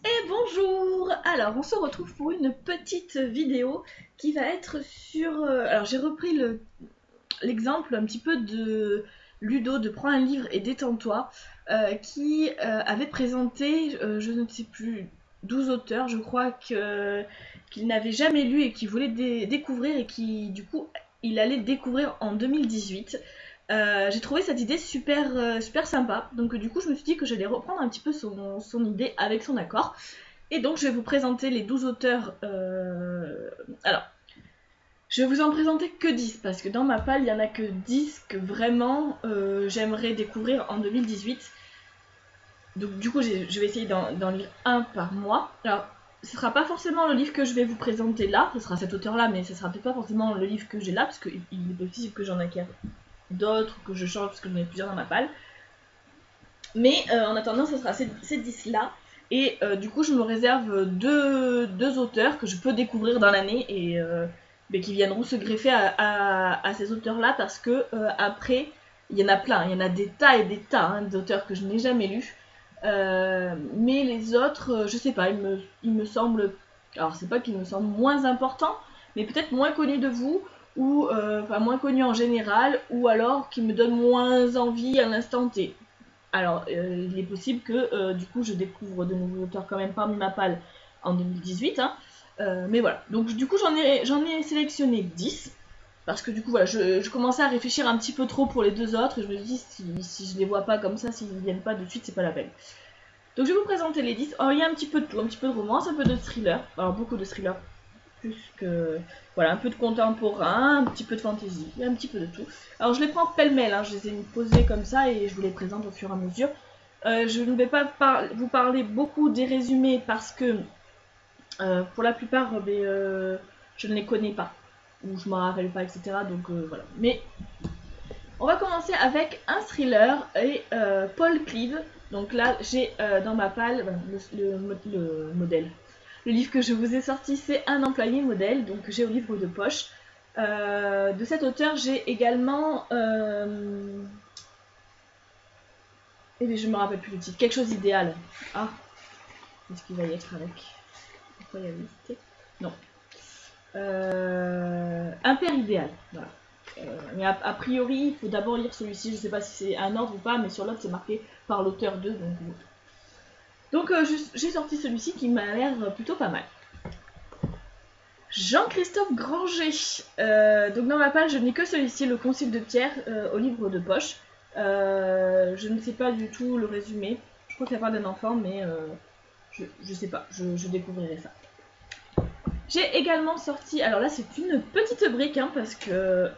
Et bonjour! Alors, on se retrouve pour une petite vidéo qui va être sur... alors, j'ai repris l'exemple un petit peu de Ludo de Prends un livre et détends-toi, qui avait présenté, je ne sais plus, 12 auteurs, je crois, qu'il n'avait jamais lu et qu'il voulait découvrir et qui, du coup, il allait découvrir en 2018. J'ai trouvé cette idée super sympa, donc du coup je me suis dit que j'allais reprendre un petit peu son idée avec son accord. Et donc je vais vous présenter les 12 auteurs. Alors, je vais vous en présenter que 10 parce que dans ma palle, il n'y en a que 10 que vraiment j'aimerais découvrir en 2018. Donc du coup, je vais essayer d'en lire un par mois. Alors, ce sera pas forcément le livre que je vais vous présenter là, ce sera cet auteur-là, mais ce sera peut-être pas forcément le livre que j'ai là, parce qu'il est possible que j'en acquiert d'autres, que je change, parce que j'en ai plusieurs dans ma palle. Mais en attendant, ce sera ces 10-là. Et du coup, je me réserve deux auteurs que je peux découvrir dans l'année et qui viendront se greffer à ces auteurs-là parce que après, il y en a plein. Il y en a des tas et des tas d'auteurs que je n'ai jamais lus. Mais les autres, je sais pas, il me semble. Alors, c'est pas qu'ils me semblent moins importants, mais peut-être moins connus de vous, ou enfin moins connus en général, ou alors qui me donnent moins envie à l'instant T. Alors, il est possible que du coup je découvre de nouveaux auteurs quand même parmi ma palle en 2018. Hein. Mais voilà. Donc, du coup, j'en ai sélectionné 10. Parce que du coup, voilà, je commençais à réfléchir un petit peu trop pour les deux autres. Et je me dis, si je les vois pas comme ça, s'ils viennent pas de suite, c'est pas la peine. Donc, je vais vous présenter les 10. Alors, il y a un petit peu de tout, un petit peu de romance, un peu de thriller. Alors, beaucoup de thriller plus que voilà, un peu de contemporain, un petit peu de fantasy, un petit peu de tout. Alors je les prends pêle-mêle, hein, je les ai posés comme ça et je vous les présente au fur et à mesure. Je ne vais pas vous parler beaucoup des résumés parce que pour la plupart je ne les connais pas ou je m'en rappelle pas, etc. Donc voilà. Mais on va commencer avec un thriller et Paul Cleave. Donc là j'ai dans ma palle le modèle. Le livre que je vous ai sorti, c'est Un employé modèle, donc j'ai au livre de poche. De cet auteur, j'ai également. Eh je me rappelle plus le titre. Quelque chose d'idéal. Ah, qu'est-ce qu'il va y être avec Incroyabilité. Non. Un père idéal. Voilà. Mais a priori, il faut d'abord lire celui-ci. Je ne sais pas si c'est un ordre ou pas, mais sur l'autre, c'est marqué par l'auteur 2. Donc j'ai sorti celui-ci qui m'a l'air plutôt pas mal. Jean-Christophe Granger. Donc dans ma page, je n'ai que celui-ci, Le Concile de Pierre, au livre de poche. Je ne sais pas du tout le résumé. Je crois qu'il y a pas d'un enfant, mais je sais pas. Je découvrirai ça. J'ai également sorti. Alors là, c'est une petite brique, hein, parce que.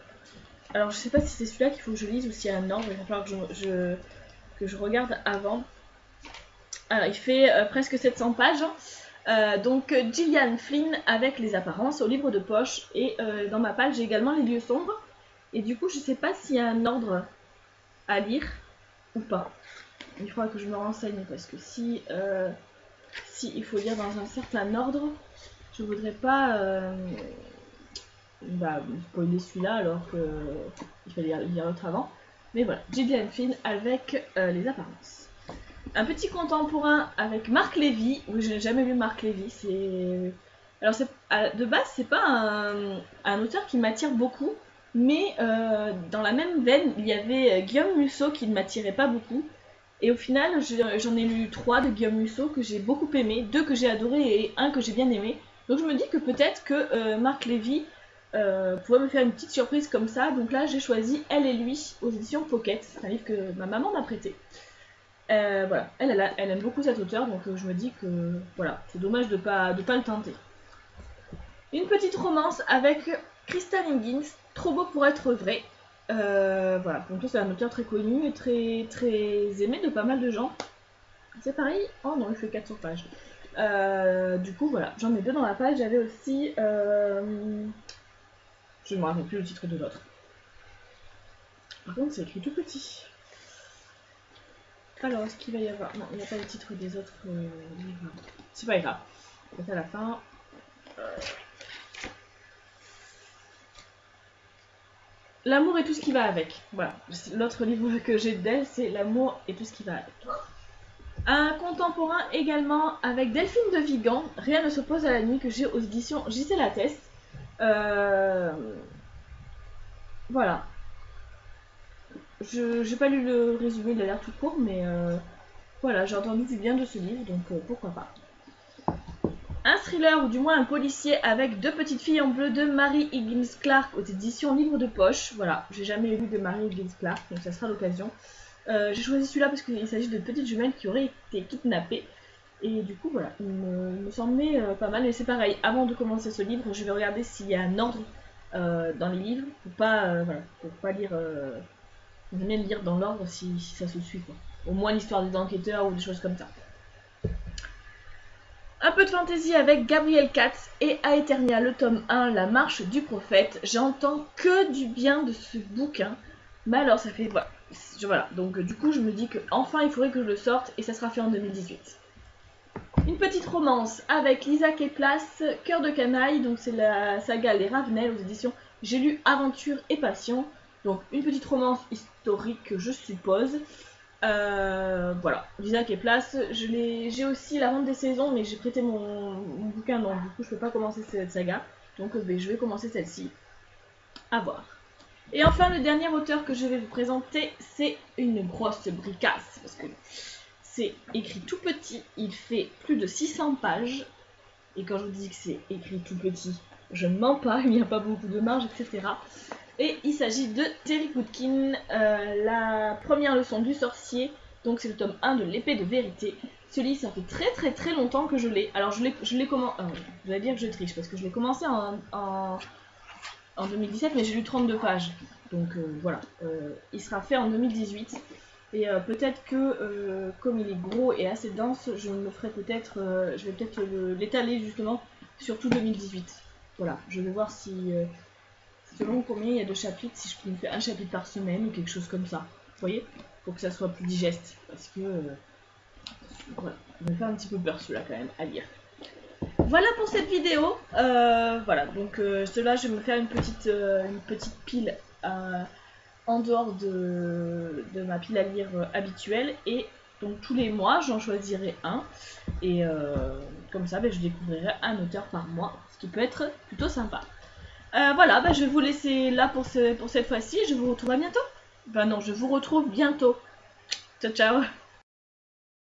Alors je sais pas si c'est celui-là qu'il faut que je lise ou s'il y a un ordre. Il va falloir que je regarde avant. Alors il fait presque 700 pages. Donc Gillian Flynn avec les apparences au livre de poche et dans ma palle j'ai également les lieux sombres et du coup je sais pas s'il y a un ordre à lire ou pas. Il faudra que je me renseigne parce que si il faut lire dans un certain ordre, je voudrais pas spoiler celui-là alors qu'il fallait lire l'autre avant. Mais voilà, Gillian Flynn avec les apparences. Un petit contemporain avec Marc Lévy. Oui, je n'ai jamais lu Marc Lévy. Alors, de base, c'est pas un auteur qui m'attire beaucoup, mais dans la même veine, il y avait Guillaume Musso qui ne m'attirait pas beaucoup. Et au final, j'en ai lu 3 de Guillaume Musso que j'ai beaucoup aimé, 2 que j'ai adoré et 1 que j'ai bien aimé. Donc je me dis que peut-être que Marc Lévy pourrait me faire une petite surprise comme ça. Donc là, j'ai choisi Elle et lui aux éditions Pocket. C'est un livre que ma maman m'a prêté. Voilà, elle aime beaucoup cet auteur, donc je me dis que voilà, c'est dommage de pas le tenter. Une petite romance avec Kristen Higgins, Trop beau pour être vrai. Voilà, donc c'est un auteur très connu et très aimé de pas mal de gens. C'est pareil. Oh non, il fait 400 pages. Du coup, voilà, j'en ai 2 dans la page. J'avais aussi. Je ne me rappelle plus le titre de l'autre. Par contre, c'est écrit tout petit. Alors, est-ce qu'il va y avoir. Non, il n'y a pas le titre des autres livres. C'est pas grave. C'est à la fin. L'amour et tout ce qui va avec. Voilà. L'autre livre que j'ai d'elle, c'est L'amour et tout ce qui va avec. Un contemporain également avec Delphine de Vigan, Rien ne s'oppose à la nuit, que j'ai aux éditions JC Lattès. Voilà. Je n'ai pas lu le résumé, il a l'air tout court, mais voilà, j'ai entendu du bien de ce livre, donc pourquoi pas. Un thriller, ou du moins un policier, avec Deux petites filles en bleu de Mary Higgins Clark aux éditions Livre de Poche. Voilà, j'ai jamais lu de Mary Higgins Clark, donc ça sera l'occasion. J'ai choisi celui-là parce qu'il s'agit de petites jumelles qui auraient été kidnappées. Et du coup, voilà, il me semblait pas mal. Et c'est pareil, avant de commencer ce livre, je vais regarder s'il y a un ordre dans les livres pour pas lire. J'aime bien le lire dans l'ordre si ça se suit, quoi. Au moins l'histoire des enquêteurs ou des choses comme ça. Un peu de fantaisie avec Gabriel Katz et Aeternia, le tome 1, La marche du prophète. J'entends que du bien de ce bouquin. Mais alors ça fait... Voilà. Donc du coup je me dis que enfin il faudrait que je le sorte et ça sera fait en 2018. Une petite romance avec Lisa Keplas, Cœur de canaille. Donc c'est la saga Les Ravenel aux éditions J'ai lu Aventure et Passion. Donc une petite romance historique je suppose. Voilà, Lisa Keplas, j'ai aussi La Ronde des saisons, mais j'ai prêté mon bouquin, donc du coup je peux pas commencer cette saga, donc je vais commencer celle-ci, à voir. Et enfin le dernier auteur que je vais vous présenter, c'est une grosse bricasse, parce que c'est écrit tout petit, il fait plus de 600 pages, et quand je vous dis que c'est écrit tout petit, je ne mens pas, il n'y a pas beaucoup de marge, etc. Et il s'agit de Terry Goodkin, la première leçon du sorcier. Donc c'est le tome 1 de l'épée de vérité. Ce livre, ça fait très longtemps que je l'ai. Alors je l'ai commencé... je vais dire que je triche parce que je l'ai commencé en 2017, mais j'ai lu 32 pages. Donc voilà, il sera fait en 2018. Et peut-être que comme il est gros et assez dense, je me ferai peut-être... je vais peut-être l'étaler justement sur tout 2018. Voilà, je vais voir si... selon combien il y a de chapitres, si je peux me faire un chapitre par semaine ou quelque chose comme ça. Vous voyez, pour que ça soit plus digeste. Parce que voilà, il me fait un petit peu peur celui-là quand même à lire. Voilà pour cette vidéo. Voilà, donc cela, je vais me faire une petite pile en dehors de ma pile à lire habituelle. Et donc tous les mois, j'en choisirai un. Et comme ça, je découvrirai un auteur par mois, ce qui peut être plutôt sympa. Voilà, je vais vous laisser là pour cette fois-ci. Je vous retrouve à bientôt. Non, je vous retrouve bientôt. Ciao, ciao.